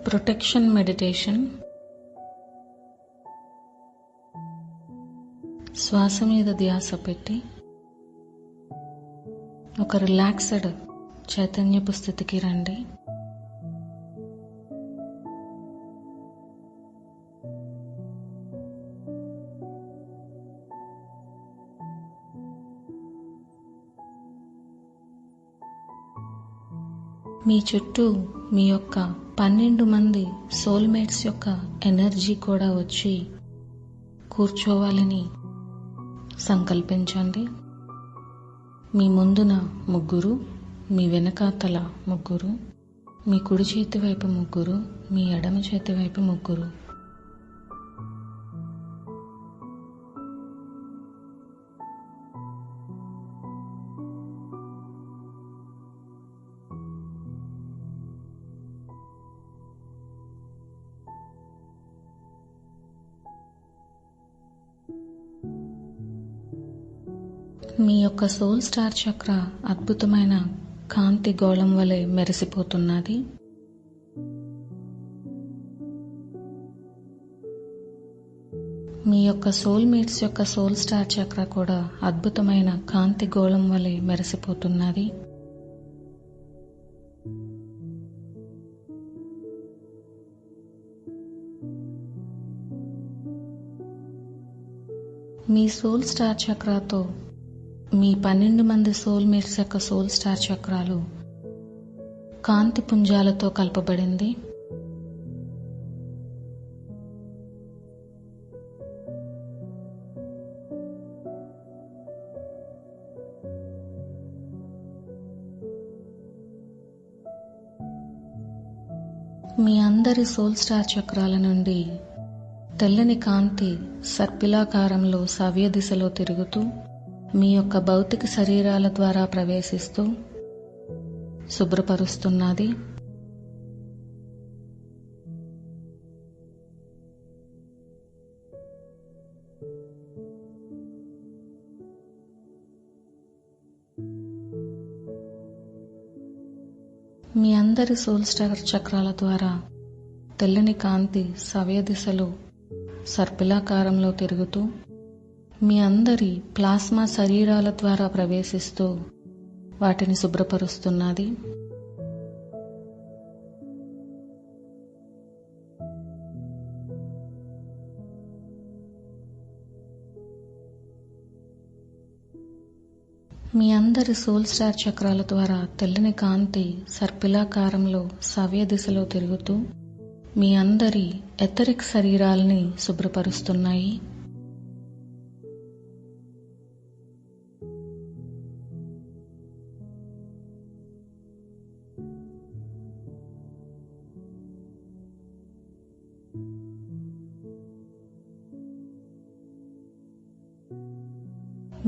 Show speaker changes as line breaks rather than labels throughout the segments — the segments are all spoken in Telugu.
Protection meditation. శ్వాస మీద ధ్యాస పెట్టి ఒక రిలాక్స్డ్ చైతన్యపు స్థితికి రండి. మీ చుట్టూ మీ యొక్క 12 మంది సోల్మేట్స్ యొక్క ఎనర్జీ కూడా వచ్చి కూర్చోవాలని సంకల్పించండి. మీ ముందున 3, మీ వెనకాతల 3, మీ కుడి చేతి వైపు 3, మీ ఎడమ చేతి వైపు 3. మీ యొక్క సోల్ స్టార్ చక్ర అద్భుతమైన కాంతి గోళం వలె మెరిసిపోతున్నది. మీ యొక్క సోల్మేట్స్ యొక్క సోల్ స్టార్ చక్ర కూడా అద్భుతమైన కాంతి గోళం వలె మెరిసిపోతున్నది. మీ సోల్ స్టార్ చక్రాతో మీ 12 మంది సోల్మేట్స్ యొక్క సోల్ స్టార్ చక్రాలు కాంతి పుంజాలతో కలపబడింది. మీ అందరి సోల్ స్టార్ చక్రాల నుండి తెల్లని కాంతి సర్పిలాకారంలో సవ్య దిశలో తిరుగుతూ మీ యొక్క భౌతిక శరీరాల ద్వారా ప్రవేశిస్తూ శుభ్రపరుస్తున్నది. మీ అందరి సోల్ స్టార్ చక్రాల ద్వారా తెల్లని కాంతి సవ్య దిశలో సర్పిలాకారంలో తిరుగుతూ మీ అందరి ప్లాస్మా శరీరాల ద్వారా ప్రవేశిస్తూ వాటిని శుభ్రపరుస్తున్నది. మీ అందరి సోల్ స్టార్ చక్రాల ద్వారా తెల్లని కాంతి సర్పిలాకారంలో సవ్య దిశలో తిరుగుతూ మీ అందరి ఎథరిక్ శరీరాల్ని శుభ్రపరుస్తున్నాయి.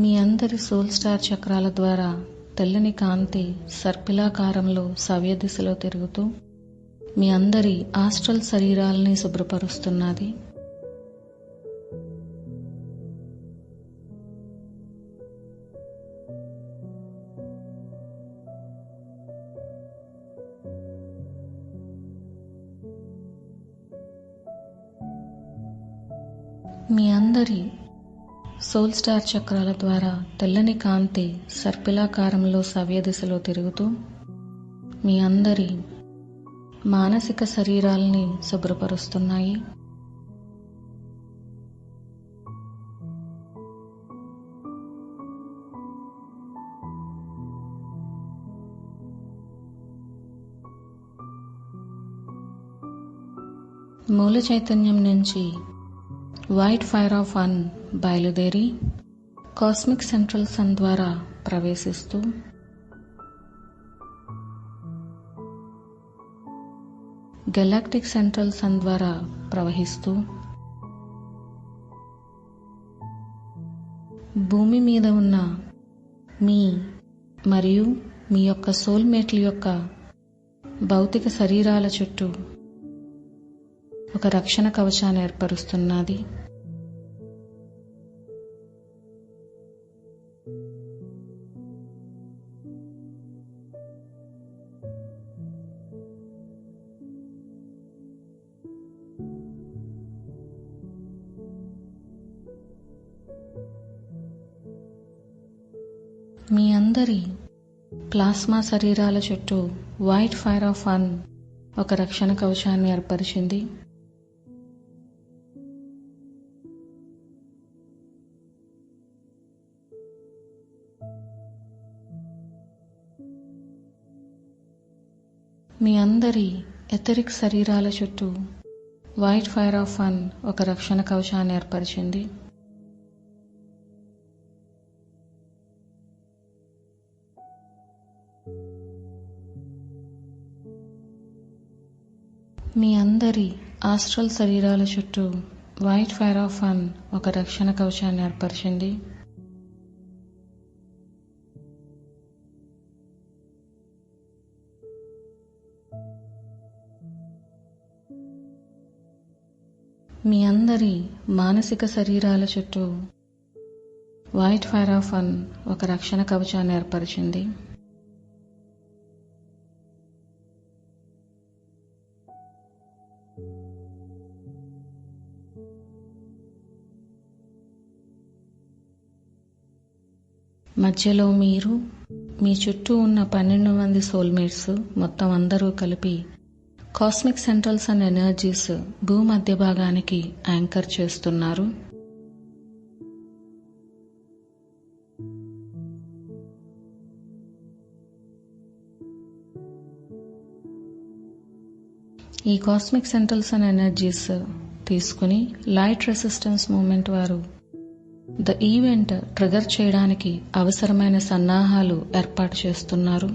మీ అందరి సోల్ స్టార్ చక్రాల ద్వారా తెల్లని కాంతి సర్పిలాకారంలో సవ్య దిశలో తిరుగుతూ మీ అందరి ఆస్ట్రల్ శరీరాల్ని శుభ్రపరుస్తున్నది. మీ అందరి సోల్ స్టార్ చక్రాల ద్వారా తెల్లని కాంతి సర్పిలాకారంలో సవ్య దిశలో తిరుగుతూ మీ అందరి మానసిక శరీరాల్ని శుభ్రపరుస్తున్నాయి. మూల చైతన్యం నుంచి వైట్ ఫైర్ ఆఫ్ వన్ బయలుదేరి కాస్మిక్ సెంట్రల్ సన్ ద్వారా ప్రవేశిస్తూ గెలాక్టిక్ సెంట్రల్ సన్ ద్వారా ప్రవహిస్తూ భూమి మీద ఉన్న మీ మరియు మీ యొక్క సోల్మేట్ల యొక్క భౌతిక శరీరాల చుట్టూ ఒక రక్షణ కవచాన్ని ఏర్పరుస్తున్నది. మీ అందరి ప్లాస్మా శరీరాల చుట్టూ వైట్ ఫైర్ ఆఫ్ వన్ ఒక రక్షణ కవచాన్ని ఏర్పరిచింది. మీ అందరి ఎథరిక్ శరీరాల చుట్టూ వైట్ ఫైర్ ఆఫ్ వన్ ఒక రక్షణ కవచాన్ని ఏర్పరిచింది. మీ అందరి ఆస్ట్రల్ శరీరాల చుట్టూ వైట్ ఫైర్ ఆఫ్ వన్ ఒక రక్షణ కవచాన్ని ఏర్పరిచింది. మీ అందరి మానసిక శరీరాల చుట్టూ వైట్ ఫైర్ ఆఫ్ వన్ ఒక రక్షణ కవచాన్ని ఏర్పరిచింది. మధ్యలో మీరు, మీ చుట్టూ ఉన్న 12 మంది సోల్మేట్స్ మొత్తం అందరూ కలిపి కాస్మిక్ సెంట్రల్స్ అండ్ ఎనర్జీస్ భూమధ్య భాగానికి యాంకర్ చేస్తున్నారు. ఈ కాస్మిక్ సెంట్రల్స్ అండ్ ఎనర్జీస్ తీసుకుని లైట్ రెసిస్టెన్స్ మూవ్మెంట్ వారు ద ఈవెంట్ ట్రిగర్ చేయడానికి అవసరమైన సన్నాహాలు ఏర్పాటు చేస్తున్నారు.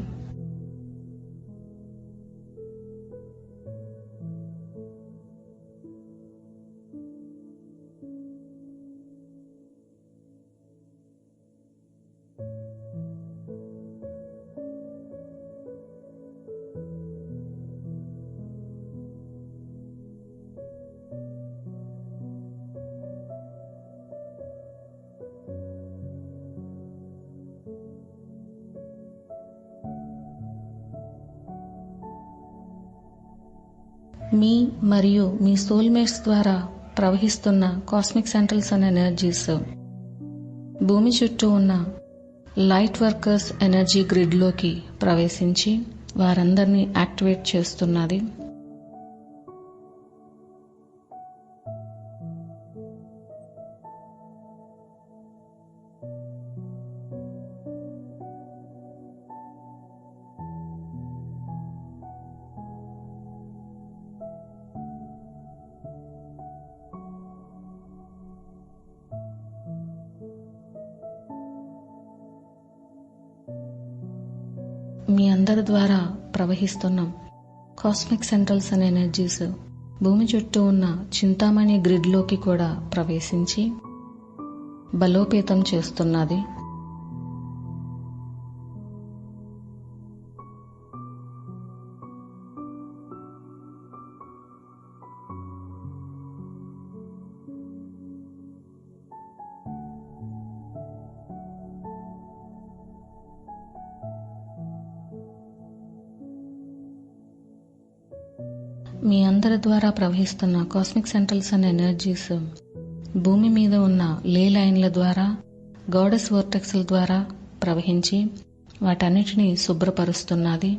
మీ మరియు మీ సోల్మేట్స్ ద్వారా ప్రవహిస్తున్న కాస్మిక్ సెంట్రల్స్ అండ్ ఎనర్జీస్ భూమి చుట్టూ ఉన్న లైట్ వర్కర్స్ ఎనర్జీ గ్రిడ్లోకి ప్రవేశించి వారందరినీ యాక్టివేట్ చేస్తున్నది. మీ అందరి ద్వారా ప్రవహిస్తున్న కాస్మిక్ సెంట్రల్స్ అండ్ ఎనర్జీస్ భూమి చుట్టూ ఉన్న చింతామణి గ్రిడ్లోకి కూడా ప్రవేశించి బలోపేతం చేస్తున్నది. మీ అందరి ద్వారా ప్రవహిస్తున్న కాస్మిక్ సెంట్రల్స్ అండ్ ఎనర్జీస్ భూమి మీద ఉన్న లే లైన్ల ద్వారా గాడెస్ వర్టెక్స్ల ద్వారా ప్రవహించి వాటన్నిటినీ శుభ్రపరుస్తున్నది.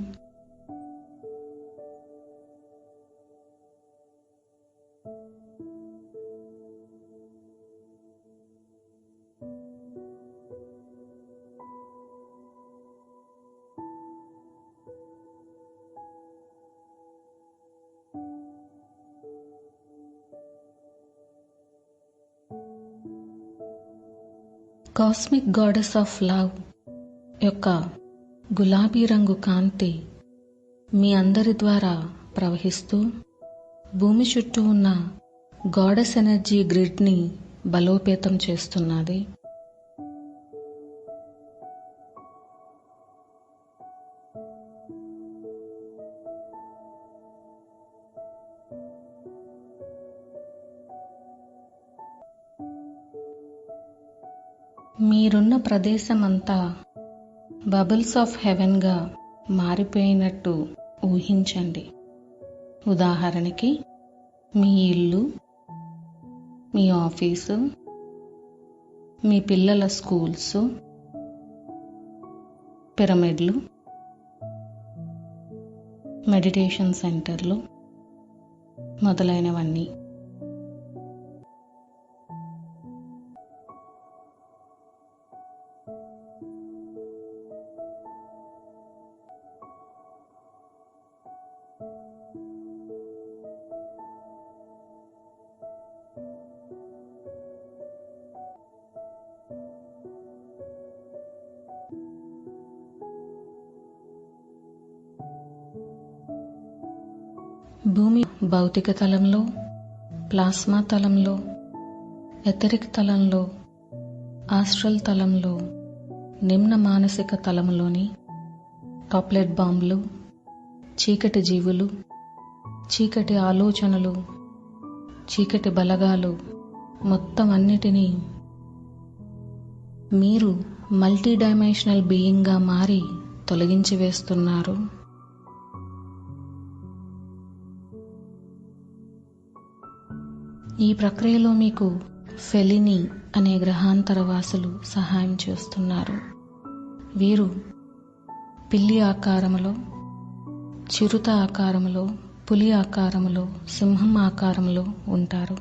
కాస్మిక్ గాడెస్ ఆఫ్ లవ్ యొక్క గులాబీ రంగు కాంతి మీ అందరి ద్వారా ప్రవహిస్తూ భూమి చుట్టూ ఉన్న గాడెస్ ఎనర్జీ గ్రిడ్ని బలోపేతం చేస్తున్నది. మీరున్న ప్రదేశం అంతా బబుల్స్ ఆఫ్ హెవెన్గా మారిపోయినట్టు ఊహించండి. ఉదాహరణకి మీ ఇల్లు, మీ ఆఫీసు, మీ పిల్లల స్కూల్స్, పిరమిడ్లు, మెడిటేషన్ సెంటర్లు మొదలైనవన్నీ. భూమి భౌతిక తలంలో, ప్లాస్మా తలంలో, ఎథరిక్ తలంలో, ఆస్ట్రల్ తలంలో, నిమ్న మానసిక తలంలోని టాప్లెట్ బాంబులు, చీకటి జీవులు, చీకటి ఆలోచనలు, చీకటి బలగాలు మొత్తం అన్నిటినీ మీరు మల్టీ డైమెన్షనల్ బీయింగ్గా మారి తొలగించి వేస్తున్నారు. ఈ ప్రక్రియలో మీకు ఫెలిని అనే గ్రహాంతరవాసులు సహాయం చేస్తున్నారు. వీరు పిల్లి ఆకారములో, చిరుత ఆకారములో, పులి ఆకారములో, సింహం ఆకారములో ఉంటారు.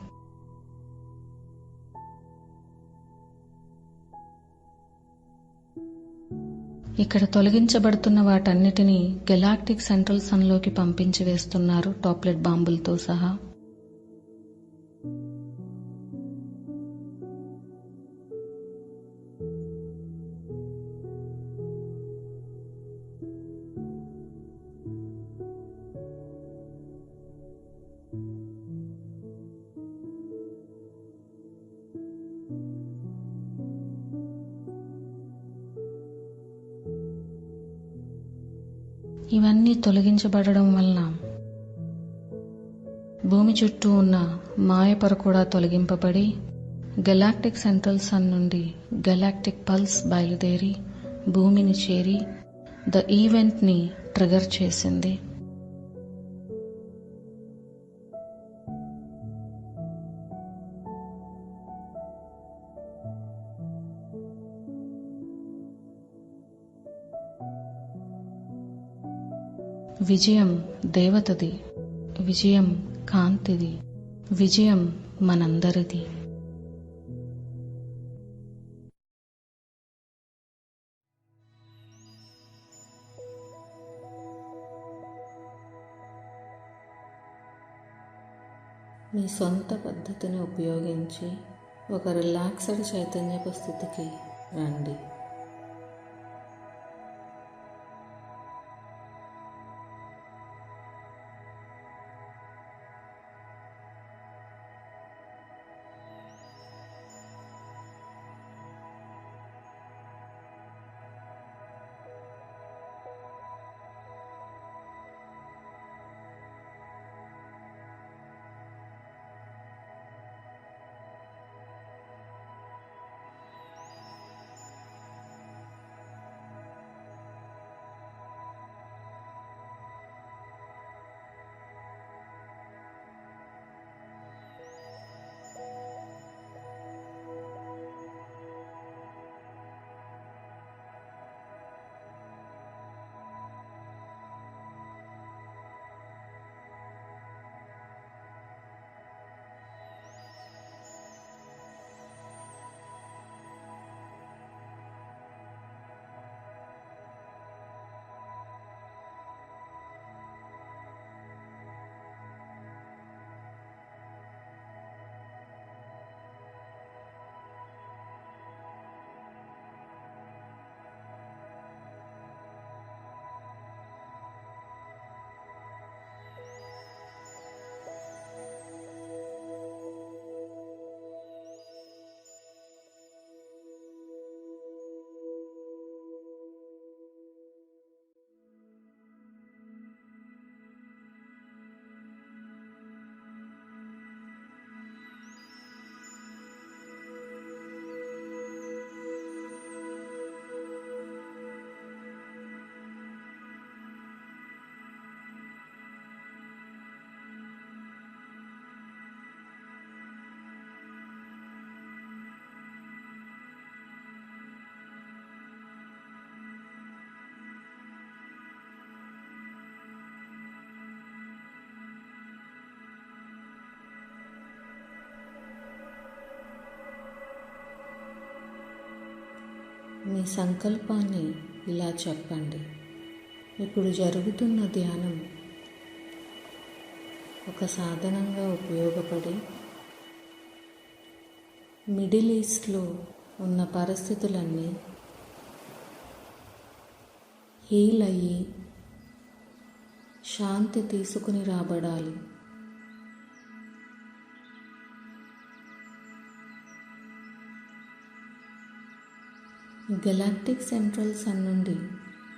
ఇక్కడ తొలగించబడుతున్న వాటన్నిటినీ గెలాక్టిక్ సెంట్రల్ సన్లోకి పంపించి వేస్తున్నారు, టాప్లెట్ బాంబులతో సహా. ఇవన్నీ తొలగించబడడం వలన భూమి చుట్టూ ఉన్న మాయపొర కూడా తొలగింపబడి గెలాక్టిక్ సెంట్రల్ సన్ నుండి గెలాక్టిక్ పల్స్ బయలుదేరి భూమిని చేరి ద ఈవెంట్ని ట్రిగర్ చేసింది. విజయం దేవతది, విజయం కాంతిది, విజయం మనందరిది. మీ సొంత పద్ధతిని ఉపయోగించి ఒక రిలాక్స్డ్ చైతన్యపు స్థితికి రండి. మీ సంకల్పాన్ని ఇలా చెప్పండి. ఇప్పుడు జరుగుతున్న ధ్యానం ఒక సాధనంగా ఉపయోగపడి మిడిల్ ఈస్ట్లో ఉన్న పరిస్థితులన్నీ హీల్ అయ్యి శాంతి తీసుకుని రాబడాలి. గెలాక్టిక్ సెంట్రల్ సన్ నుండి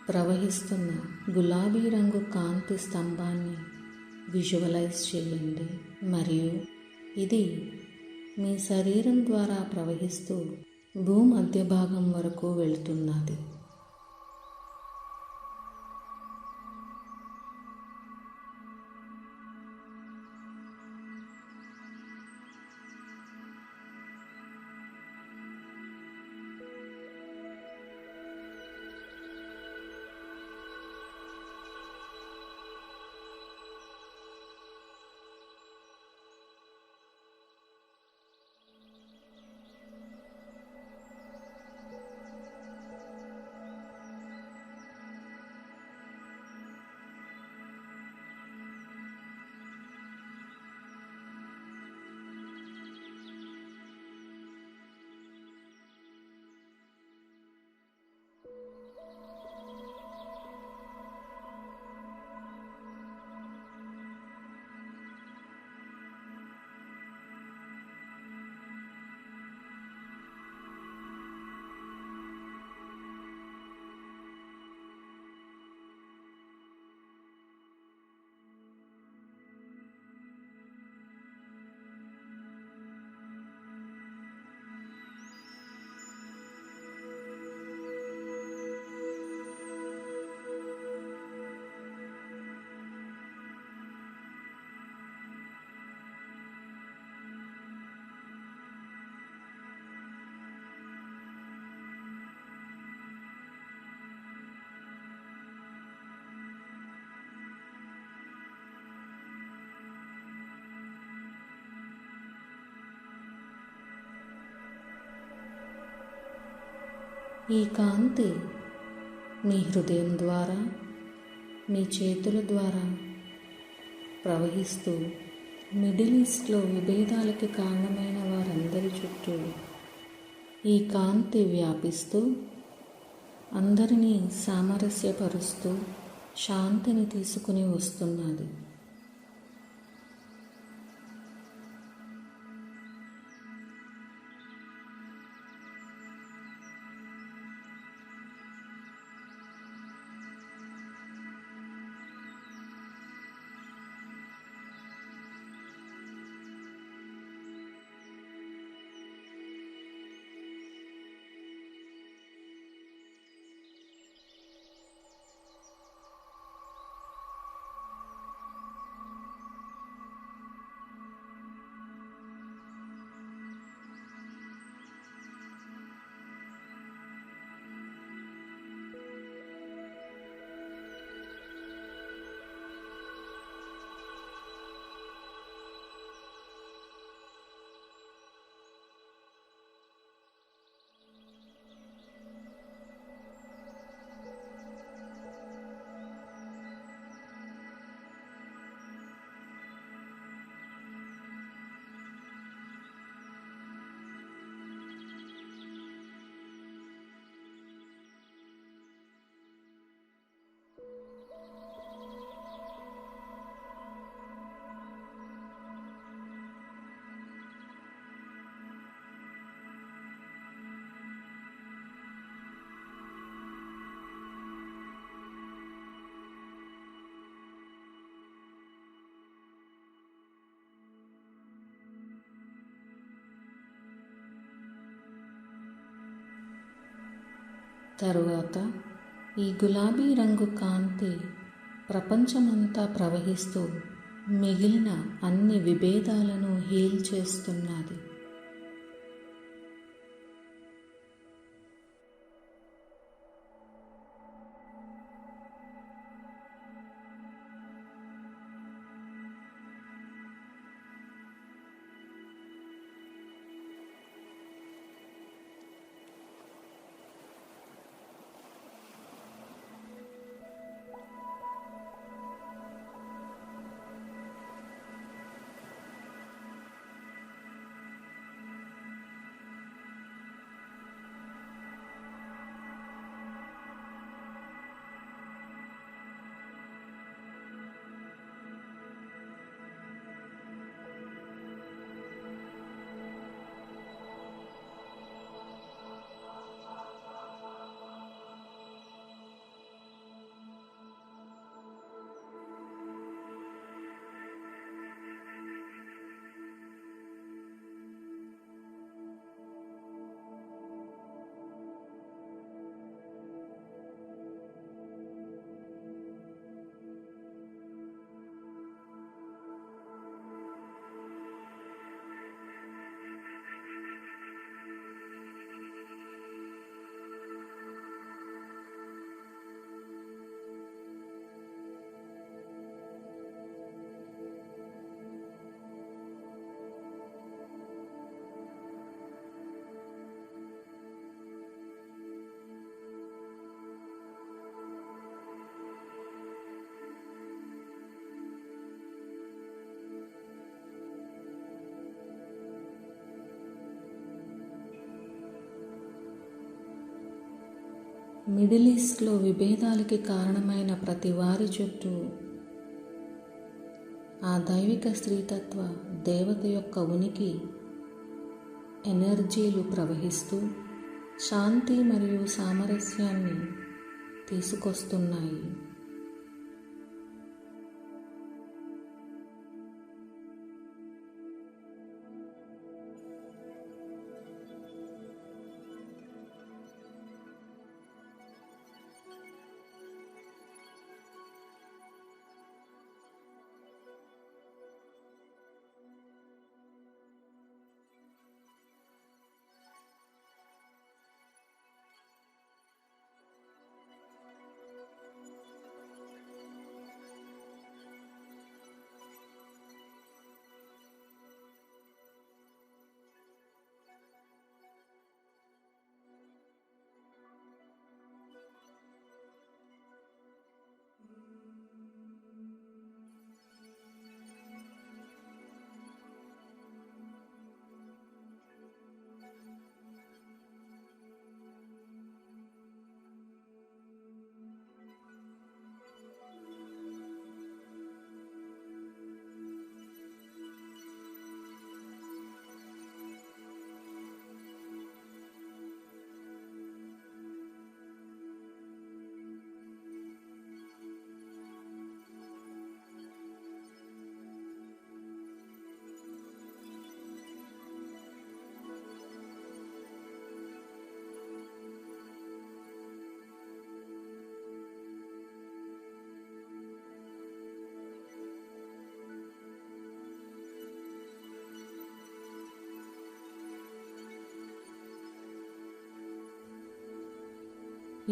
ప్రవహిస్తున్న గులాబీ రంగు కాంతి స్తంభాన్ని విజువలైజ్ చేయండి మరియు ఇది మీ శరీరం ద్వారా ప్రవహిస్తూ భూమధ్య భాగం వరకు వెళుతున్నది. ఈ కాంతి మీ హృదయం ద్వారా, మీ చేతుల ద్వారా ప్రవహిస్తూ మిడిల్ ఈస్ట్లో విభేదాలకి కారణమైన వారందరి చుట్టూ ఈ కాంతి వ్యాపిస్తూ అందరినీ సామరస్యపరుస్తూ శాంతిని తీసుకుని వస్తున్నది. తరువాత ఈ గులాబీ రంగు కాంతి ప్రపంచమంతా ప్రవహిస్తూ మిగిలిన అన్ని విభేదాలను హీల్ చేస్తున్నది. మిడిల్ ఈస్ట్లో విభేదాలకి కారణమైన ప్రతి వారి చుట్టూ ఆ దైవిక స్త్రీతత్వ దేవత యొక్క ఉనికి ఎనర్జీలు ప్రవహిస్తూ శాంతి మరియు సామరస్యాన్ని తీసుకొస్తున్నాయి.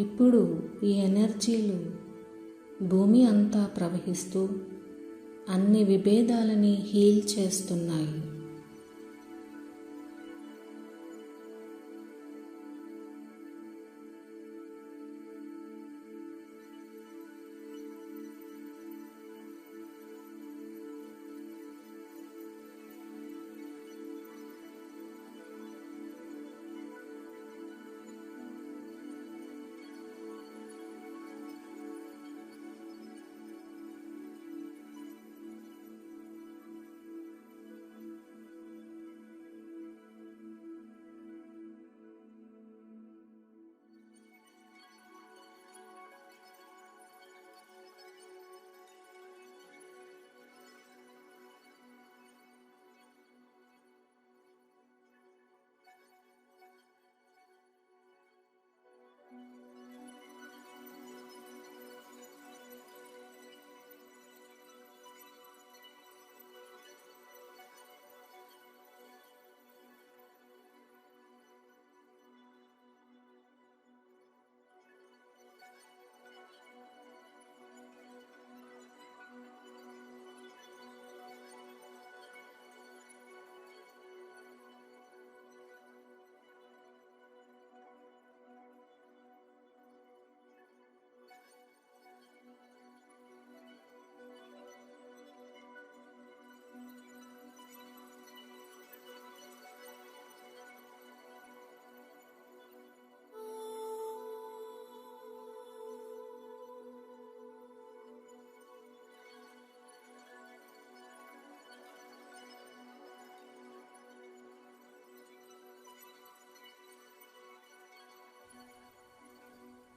ఇప్పుడు ఈ ఎనర్జీలు భూమి అంతా ప్రవహిస్తూ అన్ని విభేదాలని హీల్ చేస్తున్నాయి.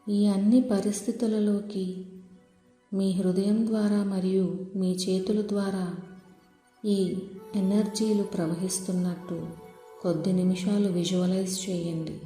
ఈ అన్ని పరిస్థితులలోకి మీ హృదయం ద్వారా మరియు మీ చేతుల ద్వారా ఈ ఎనర్జీలు ప్రవహిస్తున్నట్టు కొద్ది నిమిషాలు విజువలైజ్ చేయండి.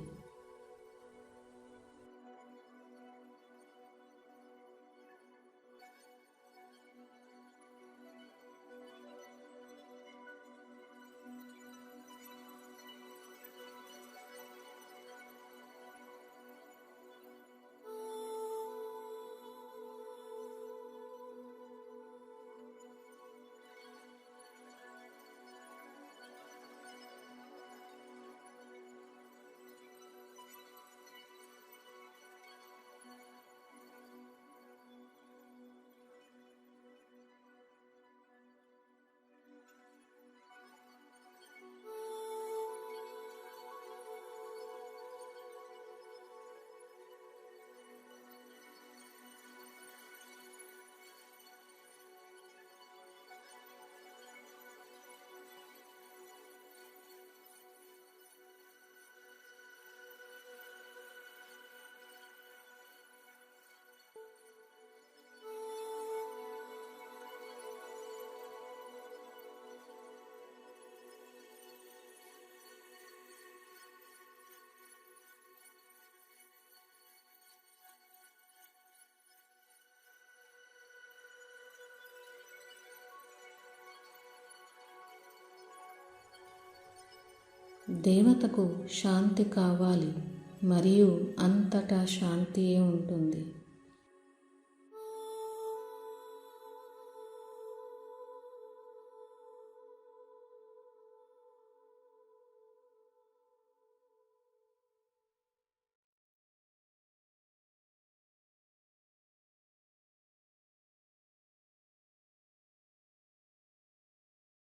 దేవతకు శాంతి కావాలి మరియు అంతటా శాంతియే ఉంటుంది.